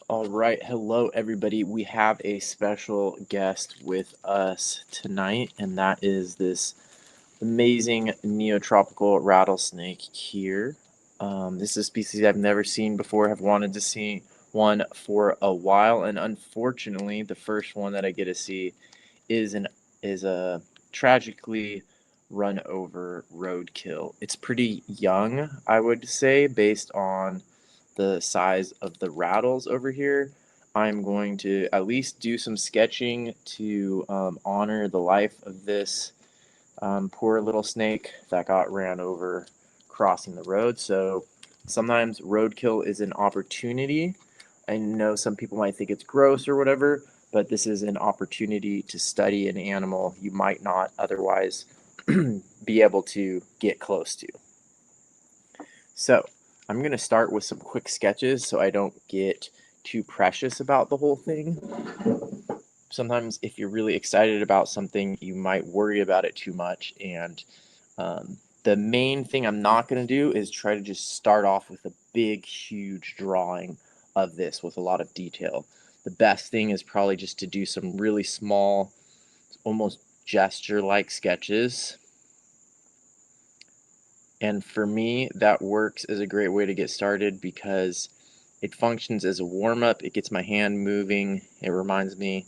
All right, hello everybody. We have a special guest with us tonight, and that is this amazing neotropical rattlesnake here. This is a species I've never seen before, have wanted to see one for a while, and unfortunately, the first one that I get to see is a tragically run over roadkill. It's pretty young, I would say, based on the size of the rattles over here. I'm going to at least do some sketching to honor the life of this poor little snake that got ran over crossing the road. So sometimes roadkill is an opportunity. I know some people might think it's gross or whatever, but this is an opportunity to study an animal you might not otherwise be able to get close to. So I'm going to start with some quick sketches so I don't get too precious about the whole thing. Sometimes if you're really excited about something, you might worry about it too much. And the main thing I'm not going to do is try to just start off with a big, huge drawing of this with a lot of detail. The best thing is probably just to do some really small, almost gesture-like sketches. And for me, that works as a great way to get started because it functions as a warm-up. It gets my hand moving. It reminds me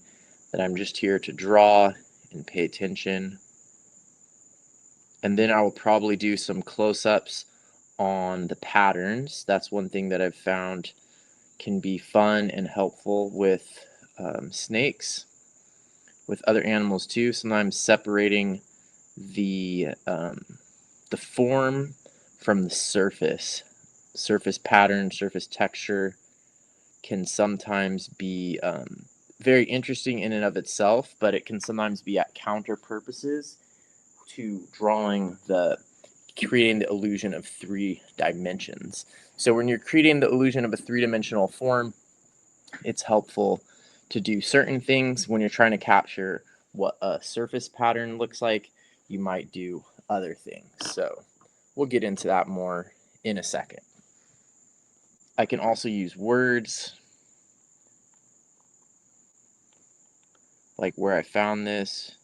that I'm just here to draw and pay attention. And then I will probably do some close-ups on the patterns. That's one thing that I've found can be fun and helpful with snakes, with other animals too. Sometimes separating the form from the surface pattern, surface texture can sometimes be very interesting in and of itself, but it can sometimes be at counter purposes to creating the illusion of 3 dimensions. So when you're creating the illusion of a 3-dimensional form, it's helpful to do certain things. When you're trying to capture what a surface pattern looks like, you might do other things. So we'll get into that more in a second. I can also use words, like where I found this.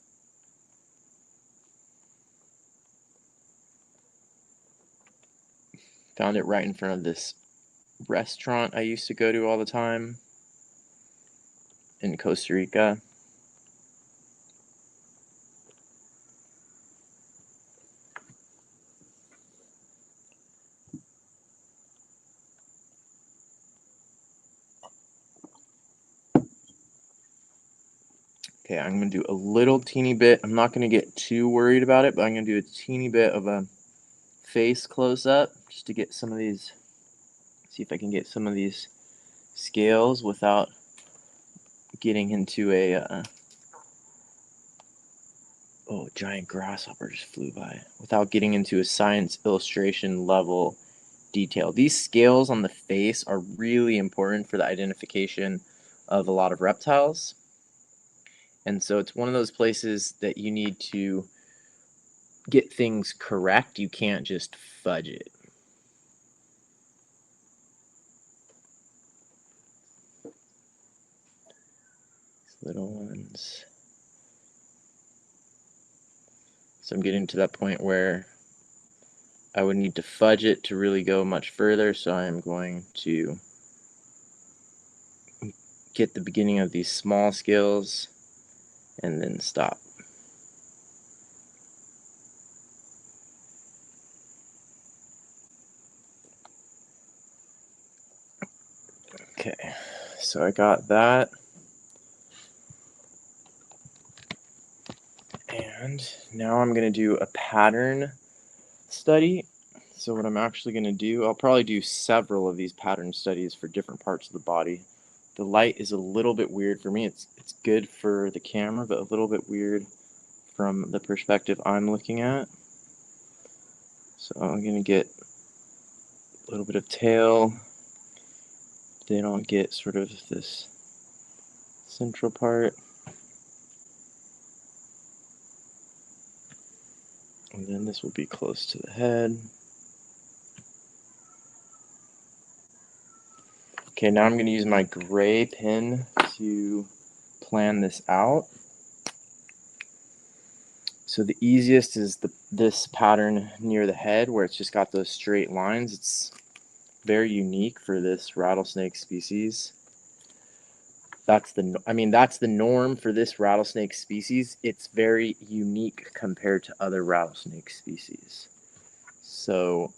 Found it right in front of this restaurant I used to go to all the time in Costa Rica. Okay, I'm going to do a little teeny bit. I'm not going to get too worried about it, but I'm going to do a teeny bit of a face close-up just to get some of these, see if I can get some of these scales without getting into a, oh, giant grasshopper just flew by, without getting into a science illustration level detail. These scales on the face are really important for the identification of a lot of reptiles. And so it's one of those places that you need to get things correct. You can't just fudge it. These little ones. So I'm getting to that point where I would need to fudge it to really go much further. So I'm going to get the beginning of these small scales and then stop. Okay, so I got that. And now I'm going to do a pattern study. So what I'm actually going to do, I'll probably do several of these pattern studies for different parts of the body. The light is a little bit weird for me. It's good for the camera, but a little bit weird from the perspective I'm looking at. So I'm going to get a little bit of tail. Then I'll get sort of this central part. And then this will be close to the head. Okay, now I'm going to use my gray pen to plan this out. So the easiest is this pattern near the head where it's just got those straight lines. It's very unique for this rattlesnake species. That's the norm for this rattlesnake species. It's very unique compared to other rattlesnake species. So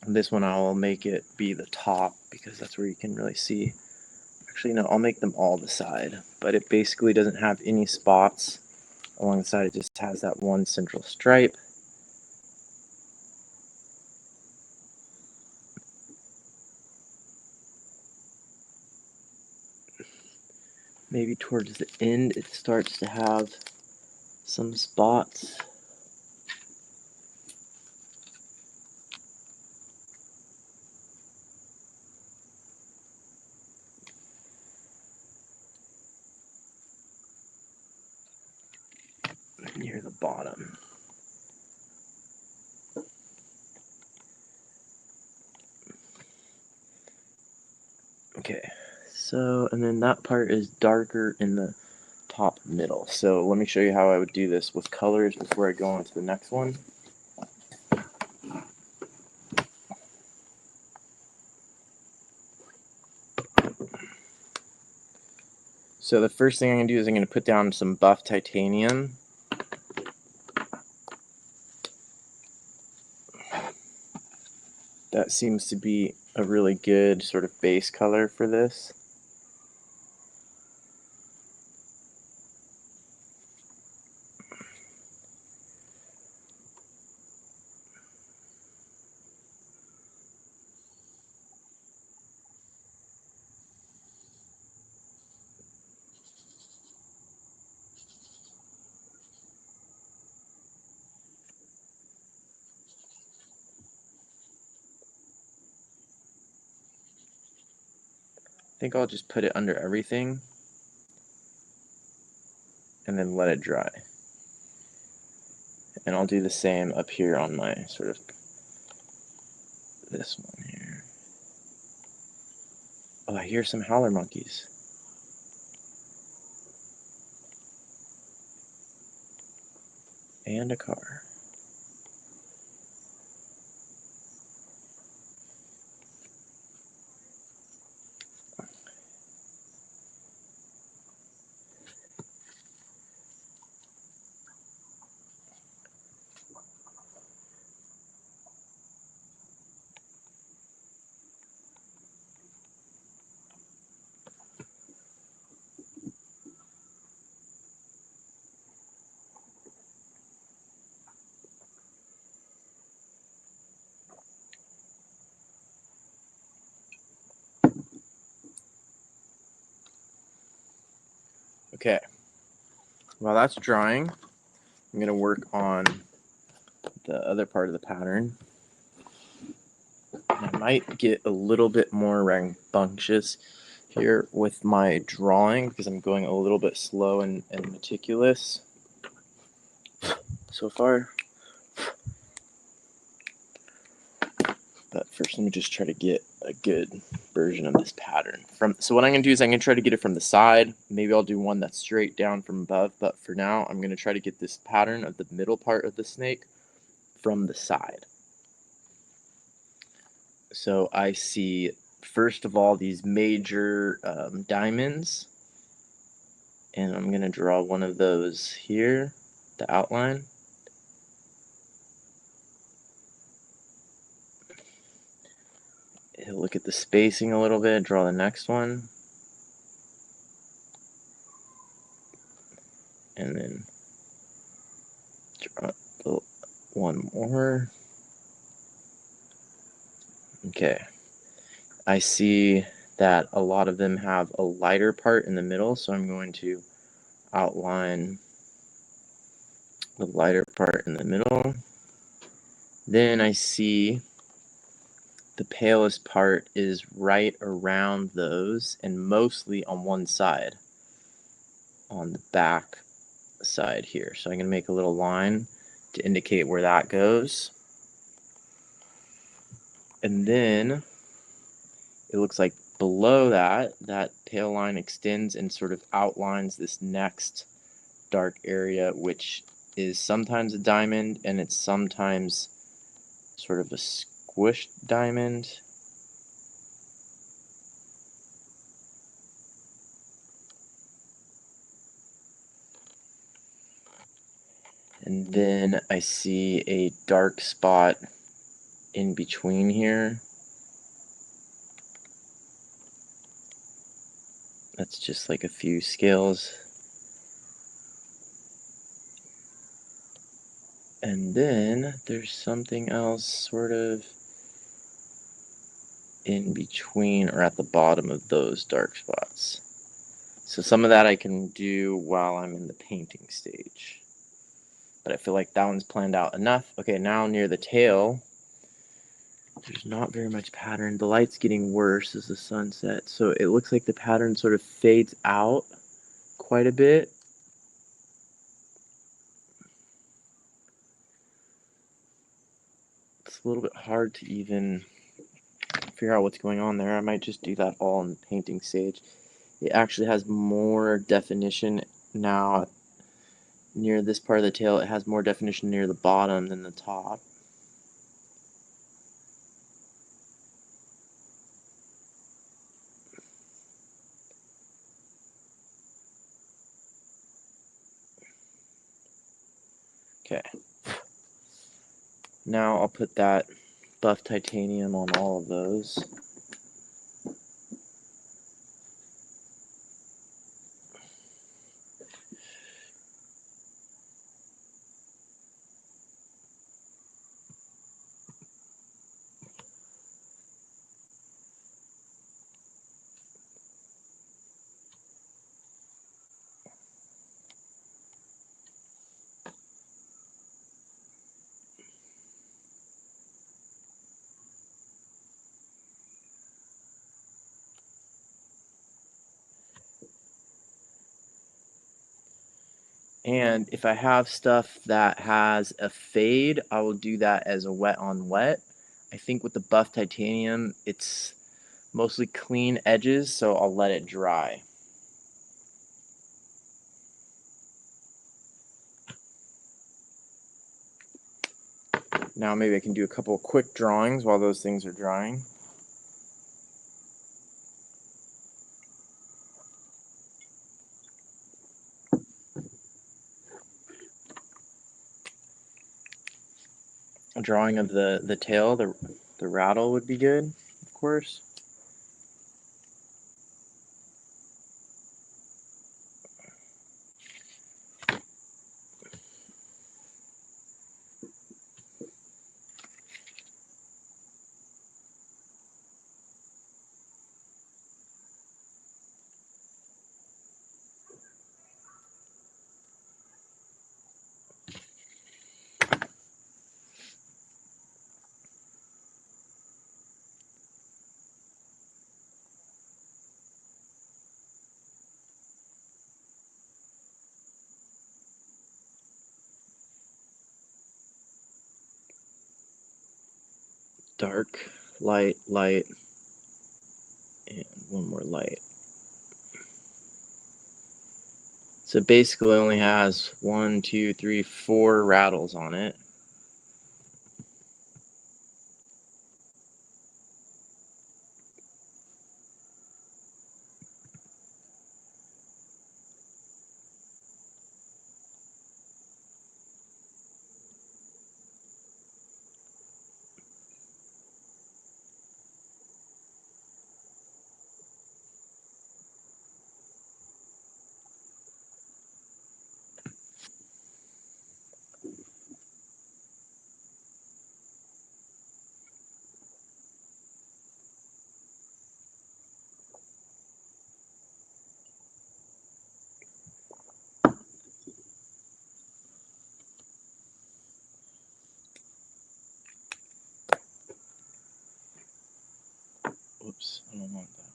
this one I'll make it be the top because that's where you can really see. Actually, no, I'll make them all the side, but it basically doesn't have any spots along the side. It just has that one central stripe. Maybe towards the end it starts to have some spots. Near the bottom. Okay, so, and then that part is darker in the top middle. So let me show you how I would do this with colors before I go on to the next one. So the first thing I'm going to do is I'm going to put down some buff titanium. That seems to be a really good sort of base color for this. I think I'll just put it under everything and then let it dry. And I'll do the same up here on my sort of this one here. Oh, I hear some howler monkeys. And a car. Okay, while that's drying, I'm going to work on the other part of the pattern. I might get a little bit more rambunctious here with my drawing because I'm going a little bit slow and meticulous so far. But first, let me just try to get a good version of this pattern. So what I'm going to do is I'm going to try to get it from the side. Maybe I'll do one that's straight down from above, but for now, I'm going to try to get this pattern of the middle part of the snake from the side. So I see, first of all, these major diamonds, and I'm going to draw one of those here, the outline. Look at the spacing a little bit, draw the next one. And then draw one more. Okay. I see that a lot of them have a lighter part in the middle, so I'm going to outline the lighter part in the middle. Then I see the palest part is right around those and mostly on one side, on the back side here. So I'm going to make a little line to indicate where that goes. And then it looks like below that, that pale line extends and sort of outlines this next dark area, which is sometimes a diamond and it's sometimes sort of a squished diamond. And then I see a dark spot in between here. That's just like a few scales. And then there's something else sort of in between or at the bottom of those dark spots. So some of that I can do while I'm in the painting stage. But I feel like that one's planned out enough. Okay, now near the tail, there's not very much pattern. The light's getting worse as the sun sets, so it looks like the pattern sort of fades out quite a bit. It's a little bit hard to even figure out what's going on there. I might just do that all in the painting stage. It actually has more definition now near this part of the tail. It has more definition near the bottom than the top. Okay. Now I'll put that buff titanium on all of those. And if I have stuff that has a fade, I will do that as a wet on wet. I think with the buff titanium, it's mostly clean edges, so I'll let it dry. Now maybe I can do a couple quick drawings while those things are drying. A drawing of the tail, the rattle would be good, of course. Dark, light, light, and one more light. So basically only has 1, 2, 3, 4 rattles on it. Oops, I don't want that one.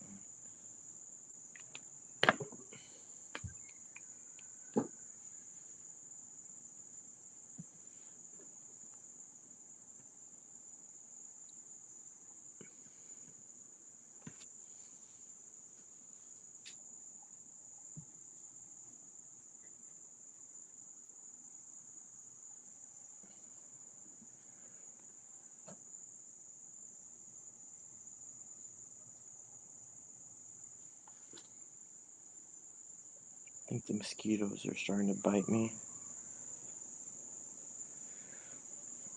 think the mosquitoes are starting to bite me.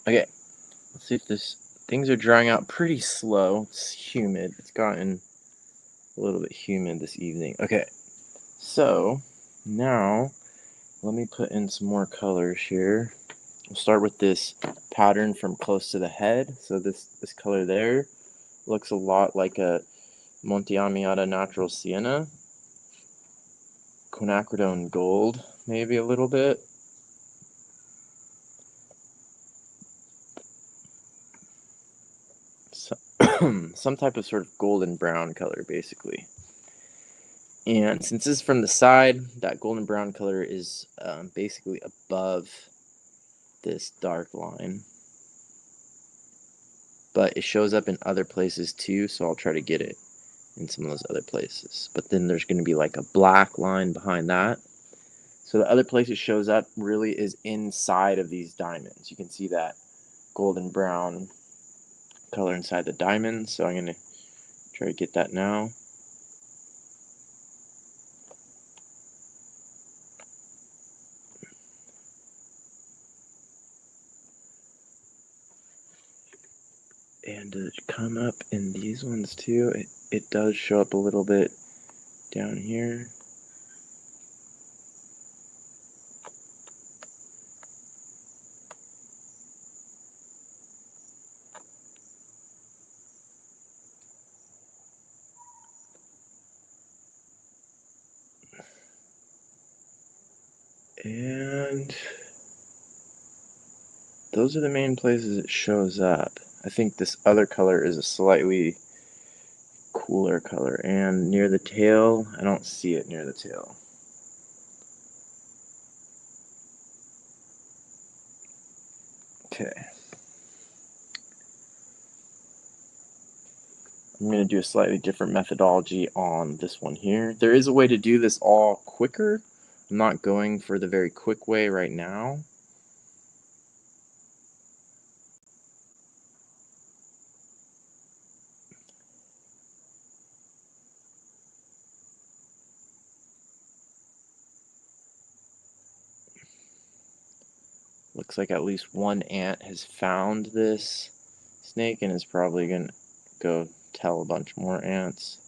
Okay, let's see if this. Things are drying out pretty slow. It's humid. It's gotten a little bit humid this evening. Okay, so now let me put in some more colors here. We'll start with this pattern from close to the head. So this color there looks a lot like a Monte Amiata Natural Sienna. Quinacridone Gold, maybe a little bit. So, some type of sort of golden brown color, basically. And since this is from the side, that golden brown color is basically above this dark line. But it shows up in other places too, so I'll try to get it in some of those other places. But then there's going to be like a black line behind that. So the other place it shows up really is inside of these diamonds. You can see that golden brown color inside the diamonds. So I'm going to try to get that now. And to come up in these ones too, it does show up a little bit down here. And those are the main places it shows up. I think this other color is a slightly cooler color. And near the tail, I don't see it near the tail. Okay. I'm going to do a slightly different methodology on this one here. There is a way to do this all quicker. I'm not going for the very quick way right now. Looks like at least one ant has found this snake and is probably going to go tell a bunch more ants.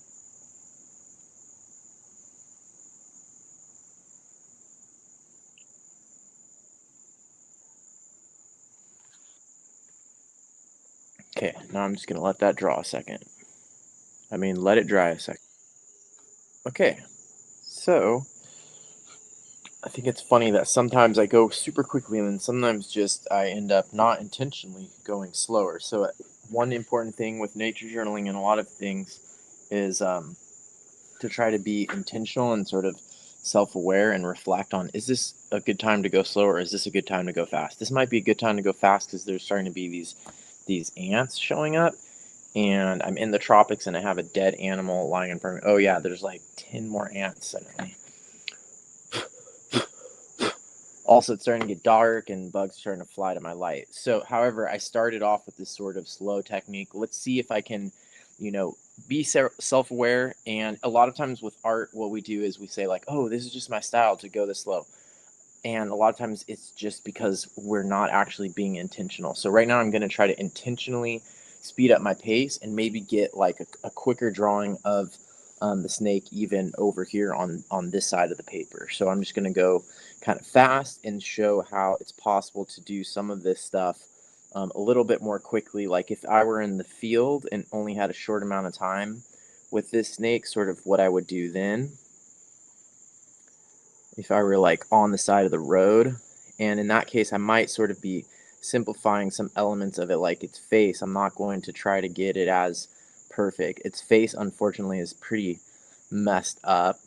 Okay, now I'm just going to let that draw a second. Let it dry a second. Okay, so I think it's funny that sometimes I go super quickly and then sometimes just I end up not intentionally going slower. So one important thing with nature journaling and a lot of things is to try to be intentional and sort of self-aware and reflect on, is this a good time to go slow or is this a good time to go fast? This might be a good time to go fast because there's starting to be these ants showing up, and I'm in the tropics and I have a dead animal lying in front of me. Oh yeah, there's like 10 more ants suddenly. Also, it's starting to get dark and bugs are starting to fly to my light. So, however, I started off with this sort of slow technique. Let's see if I can, be self-aware. And a lot of times with art, what we do is we say like, oh, this is just my style to go this slow. And a lot of times it's just because we're not actually being intentional. So right now I'm going to try to intentionally speed up my pace and maybe get like a quicker drawing of the snake even over here on this side of the paper. So I'm just going to go kind of fast and show how it's possible to do some of this stuff a little bit more quickly. Like if I were in the field and only had a short amount of time with this snake, sort of what I would do then if I were like on the side of the road. And in that case, I might sort of be simplifying some elements of it, like its face. I'm not going to try to get it as perfect. Its face, unfortunately, is pretty messed up,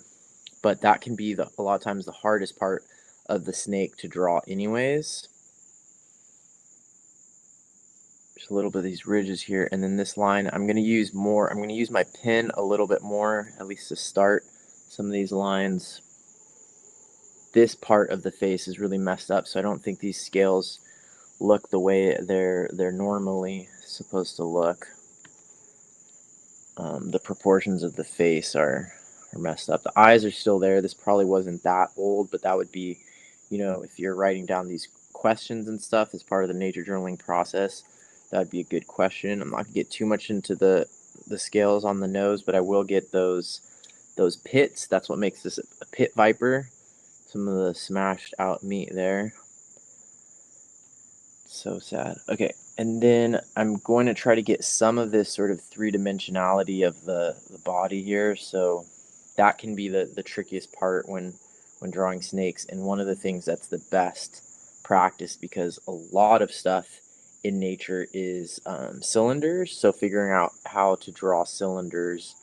but that can be a lot of times the hardest part of the snake to draw anyways. Just a little bit of these ridges here, and then this line, I'm going to use more. I'm going to use my pen a little bit more, at least to start some of these lines. This part of the face is really messed up, so I don't think these scales look the way they're normally supposed to look. The proportions of the face are are messed up. The eyes are still there. This probably wasn't that old, but that would be, if you're writing down these questions and stuff as part of the nature journaling process, that'd be a good question. I'm not gonna get too much into the scales on the nose, but I will get those pits. That's what makes this a pit viper. Some of the smashed out meat there. So sad. Okay, and then I'm going to try to get some of this sort of three-dimensionality of the body here. So that can be the trickiest part when drawing snakes. And one of the things that's the best practice, because a lot of stuff in nature is cylinders. So figuring out how to draw cylinders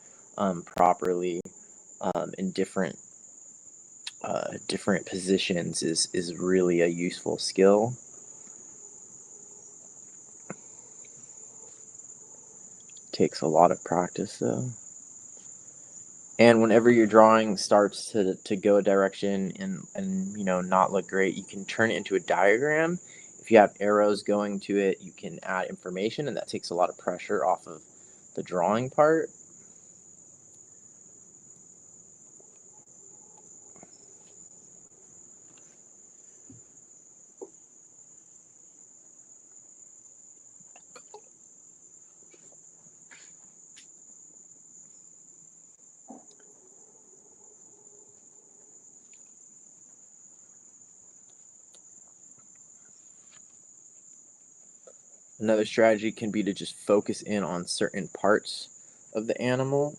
properly in different positions is really a useful skill. Takes a lot of practice though. And whenever your drawing starts to go a direction and not look great, you can turn it into a diagram. If you have arrows going to it, you can add information, and that takes a lot of pressure off of the drawing part. Another strategy can be to just focus in on certain parts of the animal.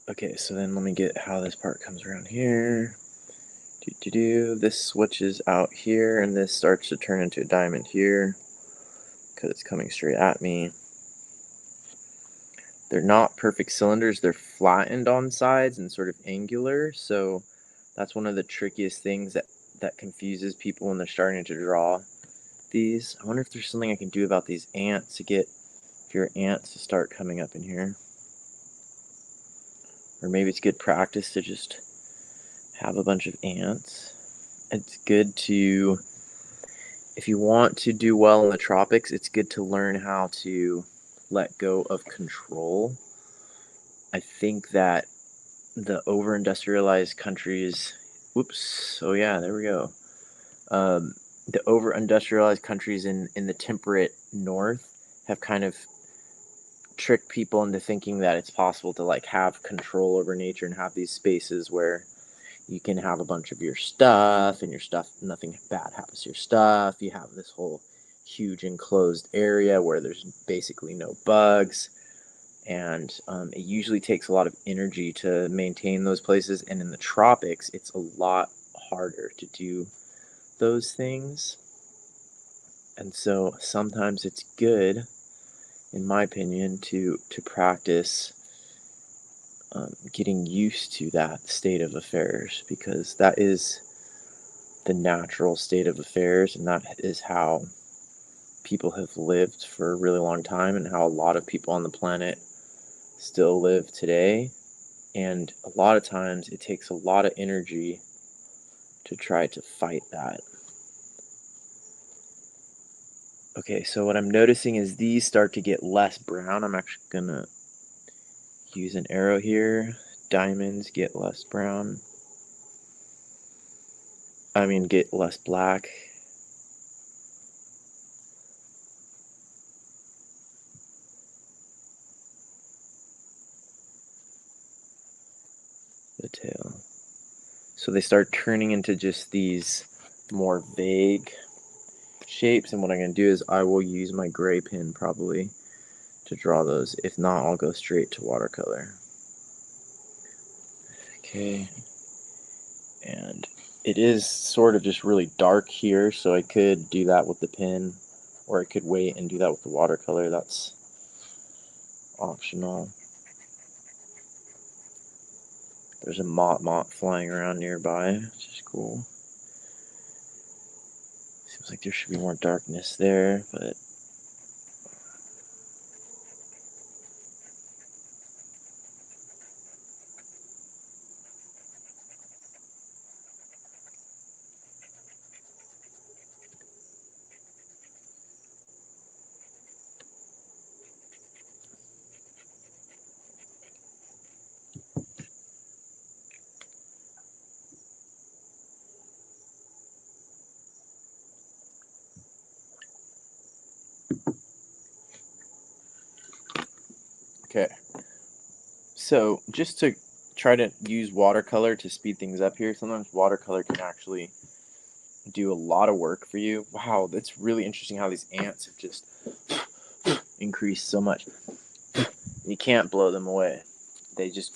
Okay, so then let me get how this part comes around here. This switches out here, and this starts to turn into a diamond here because it's coming straight at me. They're not perfect cylinders. They're flattened on sides and sort of angular. So that's one of the trickiest things that confuses people when they're starting to draw these. I wonder if there's something I can do about these ants to get your ants to start coming up in here. Or maybe it's good practice to just have a bunch of ants. It's good to, if you want to do well in the tropics, it's good to learn how to let go of control. I think that the over-industrialized countries, oh yeah, there we go. The over-industrialized countries in the temperate north have kind of tricked people into thinking that it's possible to like have control over nature and have these spaces where you can have a bunch of your stuff and your stuff, nothing bad happens to your stuff. You have this whole huge enclosed area where there's basically no bugs. And it usually takes a lot of energy to maintain those places. And in the tropics, it's a lot harder to do those things. And so sometimes it's good, in my opinion, to practice getting used to that state of affairs, because that is the natural state of affairs, and that is how people have lived for a really long time, and how a lot of people on the planet still live today. And a lot of times it takes a lot of energy to try to fight that. Okay, so what I'm noticing is these start to get less brown. I'm actually gonna use an arrow here. Diamonds get less brown. Get less black. The tail. So they start turning into just these more vague shapes, and what I'm going to do is I will use my gray pen probably to draw those. If not, I'll go straight to watercolor. Okay, and it is sort of just really dark here, so I could do that with the pen, or I could wait and do that with the watercolor. That's optional. There's a moth flying around nearby, which is cool. Seems like there should be more darkness there, but Okay. So just to try to use watercolor to speed things up here, sometimes watercolor can actually do a lot of work for you. Wow, that's really interesting how these ants have just increased so much. You can't blow them away. They just,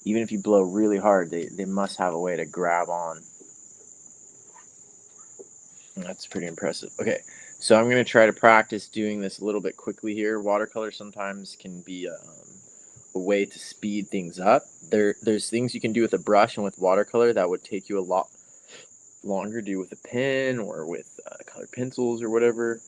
even if you blow really hard, they must have a way to grab on. That's pretty impressive. Okay, so I'm going to try to practice doing this a little bit quickly here. Watercolor sometimes can be a way to speed things up. There's things you can do with a brush and with watercolor that would take you a lot longer to do with a pen or with colored pencils or whatever.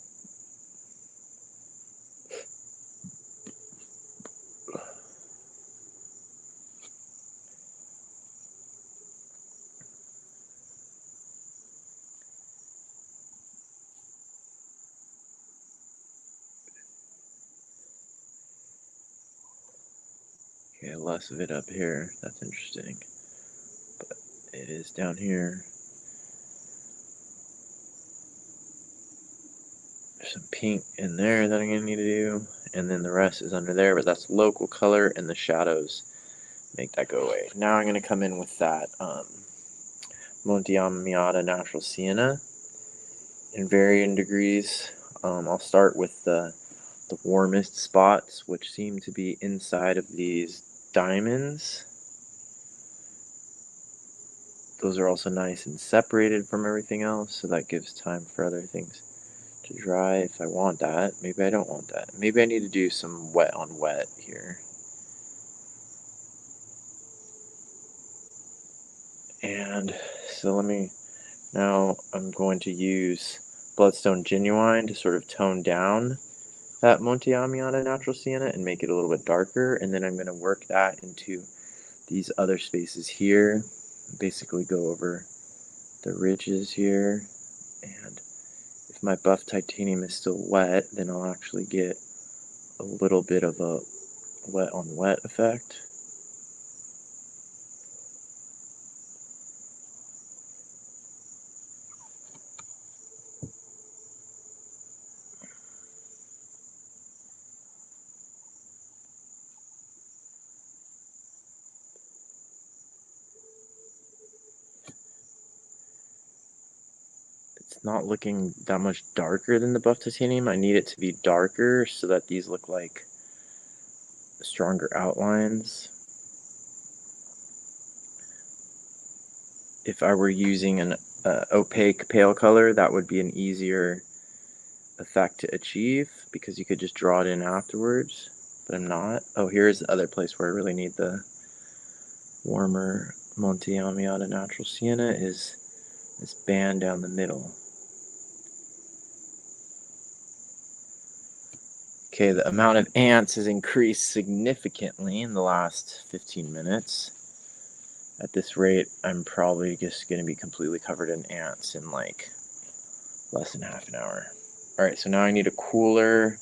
Okay, less of it up here. That's interesting. But it is down here. There's some pink in there that I'm going to need to do. And then the rest is under there, but that's local color, and the shadows make that go away. Now I'm going to come in with that Monte Amiata Natural Sienna in varying degrees. I'll start with the warmest spots, which seem to be inside of these diamonds. Those are also nice and separated from everything else, so that gives time for other things to dry if I want that. Maybe I don't want that. Maybe I need to do some wet on wet here. And so now I'm going to use Bloodstone Genuine to sort of tone down that Monte Amiata Natural Sienna and make it a little bit darker, and then I'm going to work that into these other spaces here, basically go over the ridges here, and if my buff titanium is still wet, then I'll actually get a little bit of a wet on wet effect. It's not looking that much darker than the buff titanium. I need it to be darker so that these look like stronger outlines. If I were using an opaque pale color, that would be an easier effect to achieve because you could just draw it in afterwards, but I'm not. Oh, here's the other place where I really need the warmer Monte Amiata Natural Sienna is this band down the middle. Okay, the amount of ants has increased significantly in the last 15 minutes. At this rate, I'm probably just going to be completely covered in ants in like less than half an hour. All right, so now I need a cooler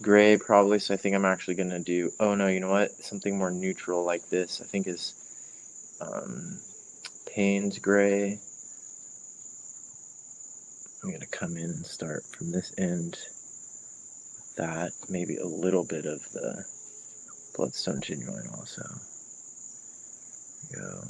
gray probably, so I think I'm actually going to do, oh no, you know what? Something more neutral like this, I think is Payne's gray. I'm going to come in and start from this end. That, maybe a little bit of the Bloodstone Genuine also. Go.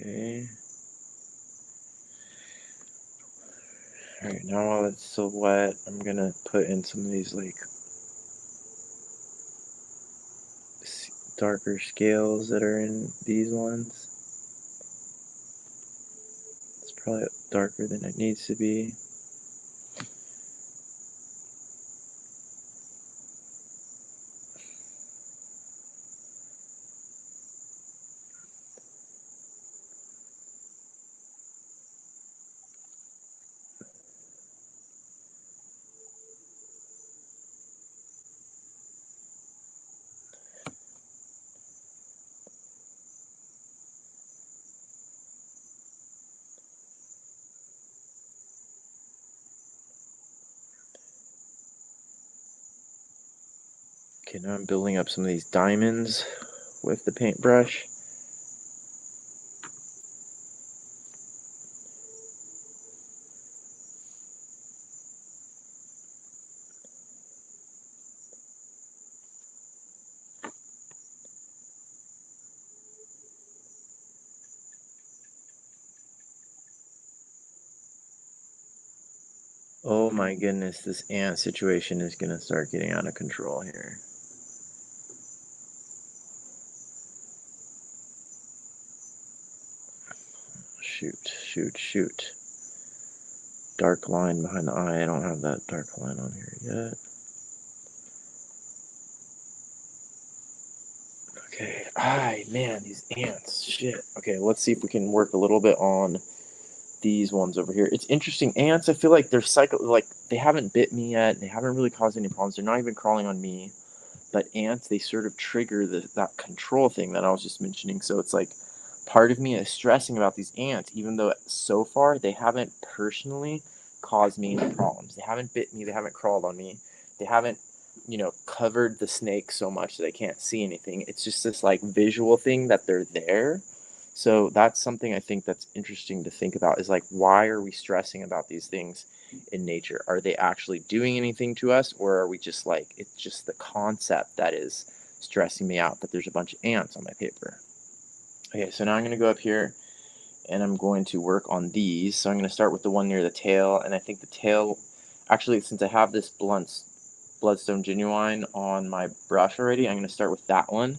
Okay. Alright, now while it's still wet, I'm gonna put in some of these like darker scales that are in these ones. It's probably darker than it needs to be. Okay, now I'm building up some of these diamonds with the paintbrush. Oh my goodness, this ant situation is going to start getting out of control here. Shoot. Dark line behind the eye. I don't have that dark line on here yet. Okay. Man, these ants. Shit. Okay, let's see if we can work a little bit on these ones over here. It's interesting. Ants, I feel like they're like they haven't bit me yet. They haven't really caused any problems. They're not even crawling on me. But ants, they sort of trigger that control thing that I was just mentioning. So it's like part of me is stressing about these ants, even though so far they haven't personally caused me any problems. They haven't bit me. They haven't crawled on me. They haven't, covered the snake so much that I can't see anything. It's just this like visual thing that they're there. So that's something I think that's interesting to think about is like, why are we stressing about these things in nature? Are they actually doing anything to us, or are we just like, it's just the concept that is stressing me out that there's a bunch of ants on my paper? Okay, so now I'm going to go up here and I'm going to work on these. So I'm going to start with the one near the tail, and I think the tail, actually, since I have this Bloodstone Genuine on my brush already, I'm going to start with that one.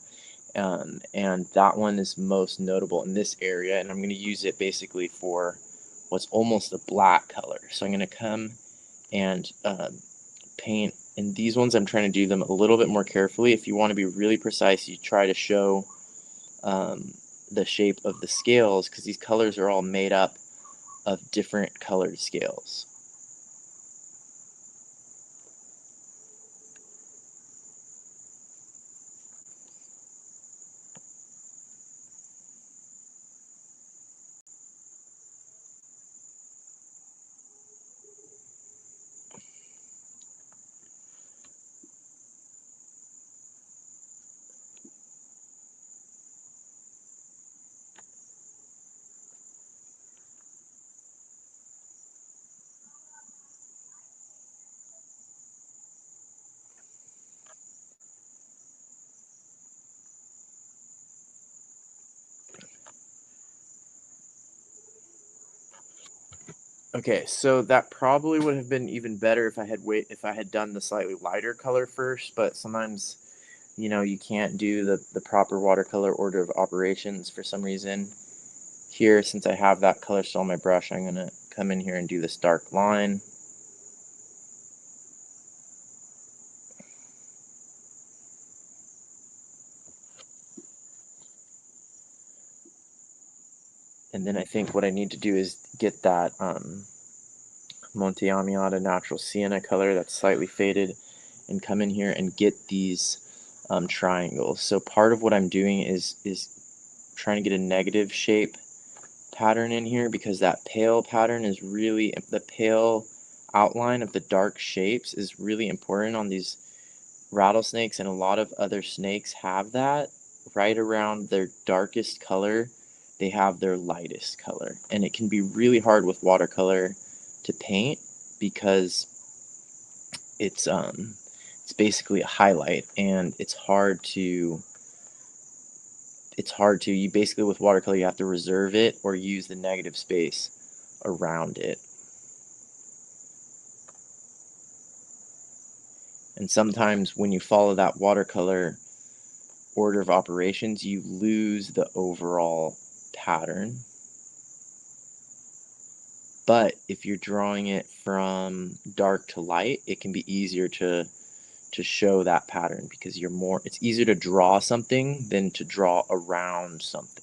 And that one is most notable in this area, and I'm going to use it basically for what's almost a black color. So I'm going to come and paint, and these ones I'm trying to do them a little bit more carefully. If you want to be really precise, you try to show the shape of the scales, because these colors are all made up of different colored scales. Okay, so that probably would have been even better if I had done the slightly lighter color first, but sometimes you can't do the proper watercolor order of operations for some reason. Here, since I have that color still on my brush, I'm going to come in here and do this dark line. And then I think what I need to do is get that Monte Amiata Natural Sienna color that's slightly faded and come in here and get these triangles. So part of what I'm doing is trying to get a negative shape pattern in here, because that pale pattern is really, the pale outline of the dark shapes is really important on these rattlesnakes, and a lot of other snakes have that right around their darkest color. They have their lightest color, and it can be really hard with watercolor to paint because it's basically a highlight, and it's hard to you basically, with watercolor, you have to reserve it or use the negative space around it. And sometimes when you follow that watercolor order of operations, you lose the overall pattern. But if you're drawing it from dark to light, it can be easier to show that pattern, because it's easier to draw something than to draw around something.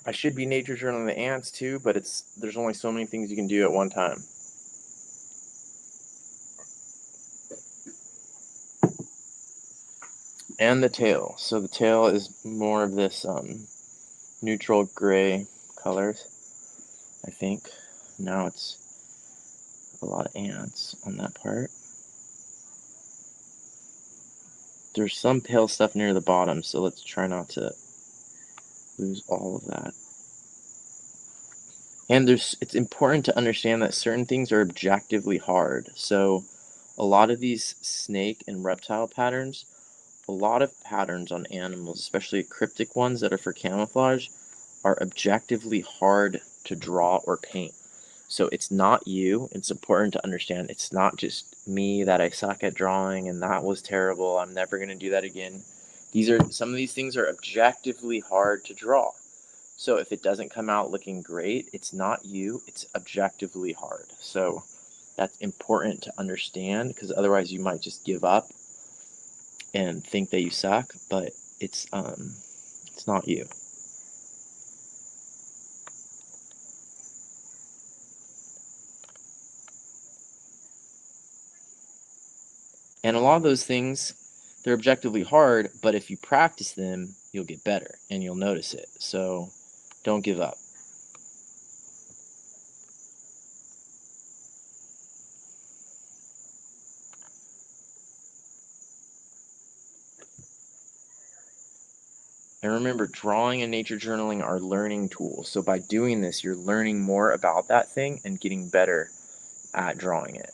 I should be nature journaling the ants too, but there's only so many things you can do at one time. And the tail. So the tail is more of this neutral gray colors, I think. Now it's a lot of ants on that part. There's some pale stuff near the bottom, so let's try not to lose all of that. And it's important to understand that certain things are objectively hard. So a lot of these snake and reptile patterns, a lot of patterns on animals, especially cryptic ones that are for camouflage, are objectively hard to draw or paint. So it's not you. It's important to understand it's not just me that I suck at drawing and that was terrible. I'm never going to do that again. Some of these things are objectively hard to draw. So if it doesn't come out looking great, it's not you, it's objectively hard. So that's important to understand because otherwise you might just give up and think that you suck, but it's not you. And a lot of those things, they're objectively hard, but if you practice them, you'll get better and you'll notice it. So don't give up. And remember, drawing and nature journaling are learning tools. So by doing this, you're learning more about that thing and getting better at drawing it.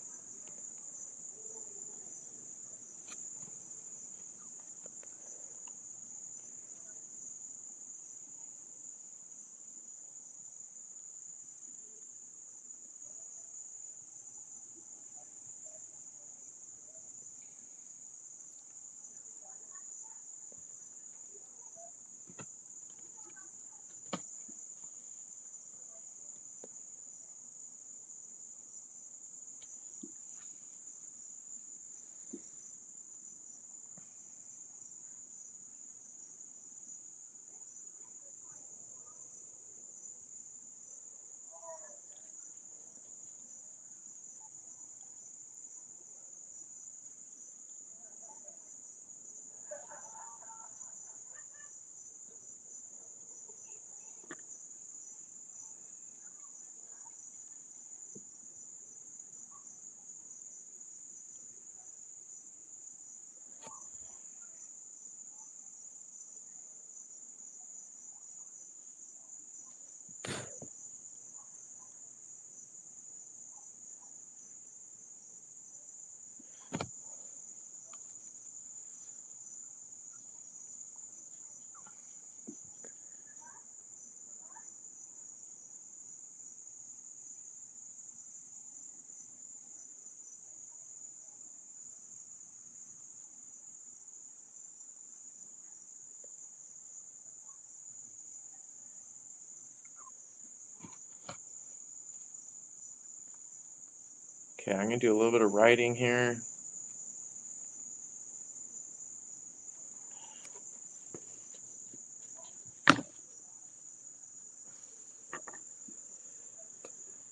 Okay, I'm going to do a little bit of writing here.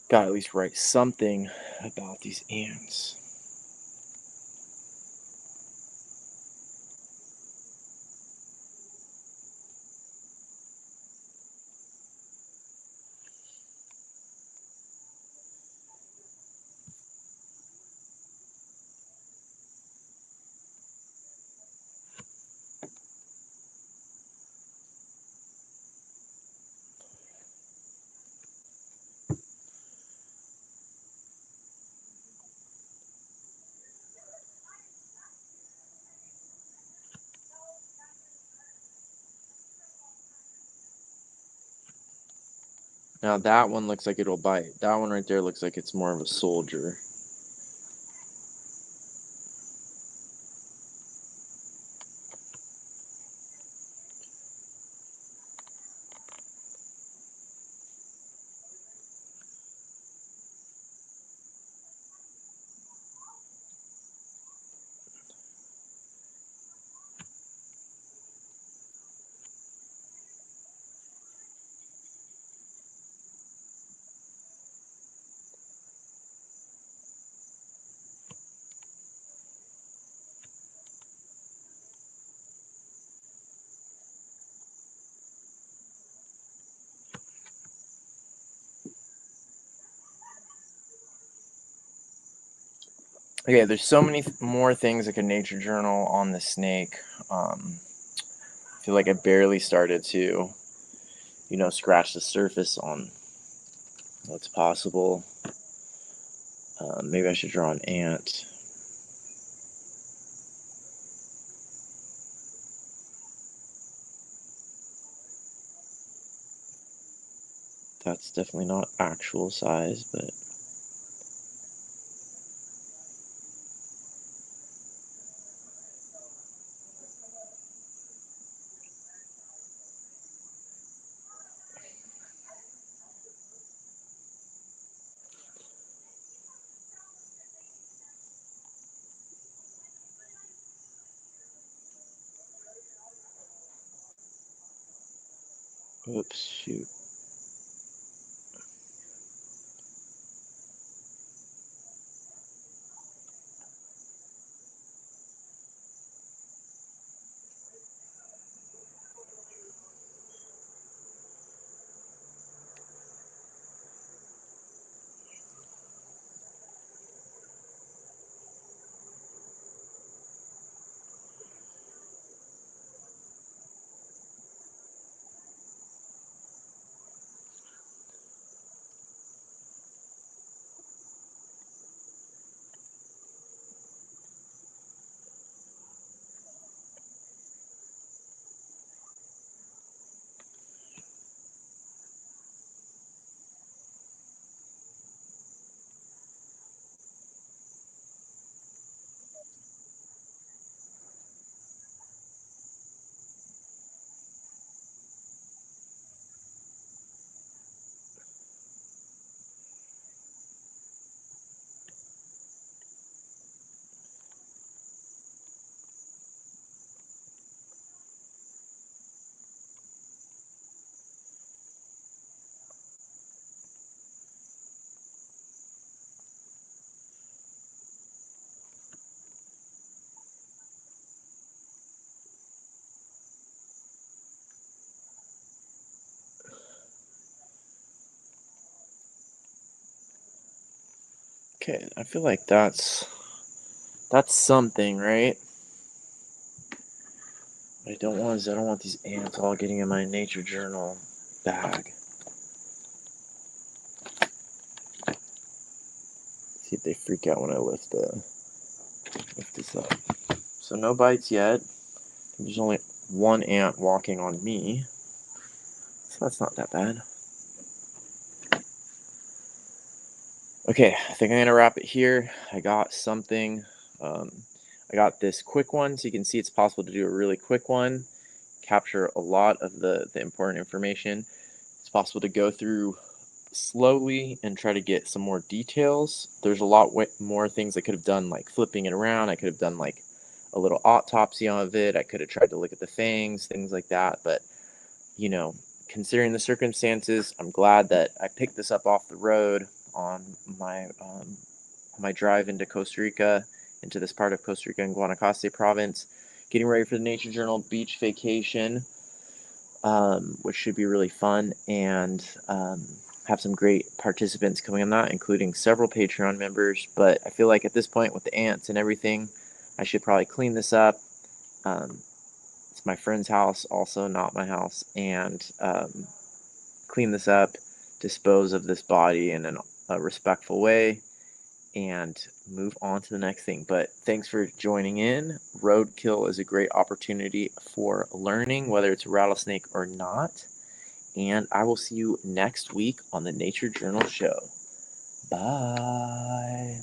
Gotta at least write something about these ants. Now that one looks like it'll bite. That one right there looks like it's more of a soldier. Okay, there's so many more things like a nature journal on the snake. I feel like I barely started to, scratch the surface on what's possible. Maybe I should draw an ant. That's definitely not actual size, but oops, shoot. Okay, I feel like that's something, right? What I don't want is I don't want these ants all getting in my nature journal bag. See if they freak out when I lift this up. So no bites yet. There's only one ant walking on me, so that's not that bad. Okay, I think I'm gonna wrap it here. I got something. I got this quick one, so you can see it's possible to do a really quick one, capture a lot of the important information. It's possible to go through slowly and try to get some more details. There's a lot more things I could have done, like flipping it around. I could have done like a little autopsy of it. I could have tried to look at the fangs, things like that. But, considering the circumstances, I'm glad that I picked this up off the road on my drive into Costa Rica, into this part of Costa Rica in Guanacaste province, getting ready for the Nature Journal beach vacation, which should be really fun, and have some great participants coming on that, including several Patreon members. But I feel like at this point, with the ants and everything, I should probably clean this up. It's my friend's house, also not my house, and clean this up, dispose of this body in a respectful way, and move on to the next thing. But thanks for joining in. Roadkill is a great opportunity for learning, whether it's a rattlesnake or not. And I will see you next week on the Nature Journal Show. Bye.